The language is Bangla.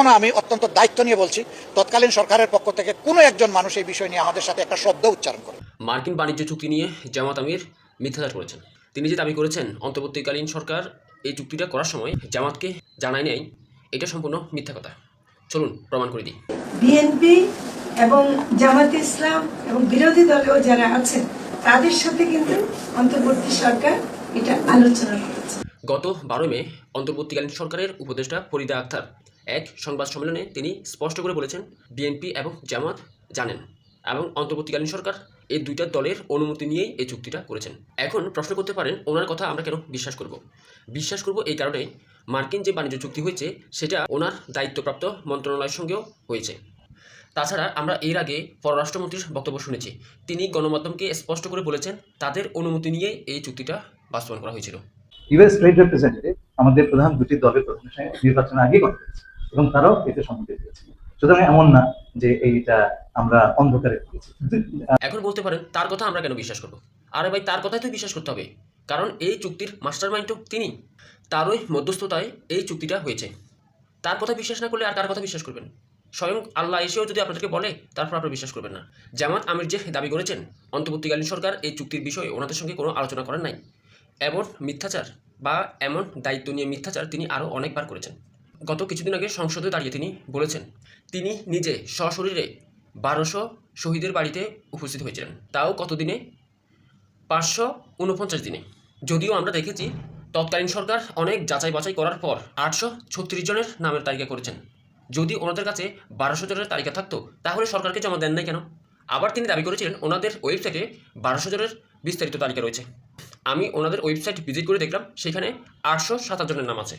এখনও আমি অত্যন্ত দায়িত্ব নিয়ে বলছি, তৎকালীন সরকারের পক্ষ থেকে কোনো একজন মানুষ এই বিষয় নিয়ে আমাদের সাথে একটা শব্দ উচ্চারণ করে। মার্কিন বাণিজ্য চুক্তি নিয়ে জামাত আমির মিথ্যাচার করেছেন। তিনি যে দাবি করেছেন অন্তর্বর্তীকালীন সরকার এই চুক্তিটা করার সময় জামাতকে জানায় নেই, এটা সম্পূর্ণ মিথ্যা কথা। চলুন প্রমাণ করে দিই। বিএনপি এবং জামাত ইসলাম এবং বিরোধী দলেও যারা আছেন তাদের সাথে কিন্তু অন্তর্বর্তী সরকার এটা আলোচনা করেছে। গত 12 মে অন্তর্বর্তীকালীন সরকারের উপদেষ্টা ফরিদা আক্তার এক সংবাদ সম্মেলনে তিনি স্পষ্ট করে বলেছেন বিএনপি এবং জামাত জানেন এবং অন্তর্বর্তীকালীন সরকার এই দুইটা দলের অনুমতি নিয়েই এই চুক্তিটা করেছেন। এখন প্রশ্ন করতে পারেন ওনার কথা আমরা কেন বিশ্বাস করব? বিশ্বাস করব এই কারণে, মার্কিন যে বাণিজ্য চুক্তি হয়েছে সেটা ওনার দায়িত্বপ্রাপ্ত মন্ত্রণালয়ের সঙ্গেও হয়েছে। তাছাড়া আমরা এর আগে পররাষ্ট্রমন্ত্রীর বক্তব্য শুনেছি, তিনি গণমাধ্যমকে স্পষ্ট করে বলেছেন তাদের অনুমতি নিয়ে এই চুক্তিটা বাস্তবায়ন করা হয়েছিল। ইউএস ট্রেড রিপ্রেজেন্টেটিভ আমাদের প্রধান দুটি দলের প্রধানের সঙ্গে নির্বাচন আগে কথা হয়েছে এবং তারাও এতে সম্মতি দিয়েছে। সুতরাং এমন না যে এইটা আমরা অন্ধকারে করেছি। এখন বলতে পারেন তার কথা আমরা কেন বিশ্বাস করব? আরে ভাই, তার কথাই তো বিশ্বাস করতে হবে, কারণ এই চুক্তির মাস্টার মাইন্ডও তিনি, তারই মধ্যস্থতায় এই চুক্তিটা হয়েছে। তার কথা বিশ্বাস না করলে আর কার কথা বিশ্বাস করবেন? স্বয়ং আল্লাহ এসেও যদি আপনাদেরকে বলে তারপর আপনারা বিশ্বাস করবেন না। জামাত আমির যে দাবি করেছেন অন্তর্বর্তীকালীন সরকার এই চুক্তির বিষয়ে ওনাদের সঙ্গে কোনো আলোচনা করেন নাই, এমন মিথ্যাচার বা এমন দায়িত্ব নিয়ে মিথ্যাচার তিনি আরও অনেকবার করেছেন। গত কিছুদিন আগে সংসদে দাঁড়িয়ে তিনি বলেছেন তিনি নিজে সশরীরে 1200 শহীদের বাড়িতে উপস্থিত হয়েছিলেন, তাও কত দিনে? 549 দিনে। যদিও আমরা দেখেছি তৎকালীন সরকার অনেক যাচাই বাছাই করার পর 836 জনের নামের তালিকা করেছেন। যদি ওনাদের কাছে 1200 জনের তালিকা থাকতো তাহলে সরকারকে জমা দেন নাই কেন? আবার তিনি দাবি করেছিলেন ওনাদের ওয়েবসাইটে 1200 জনের বিস্তারিত তালিকা রয়েছে। আমি ওনাদের ওয়েবসাইট ভিজিট করে দেখলাম সেখানে 827 জনের নাম আছে।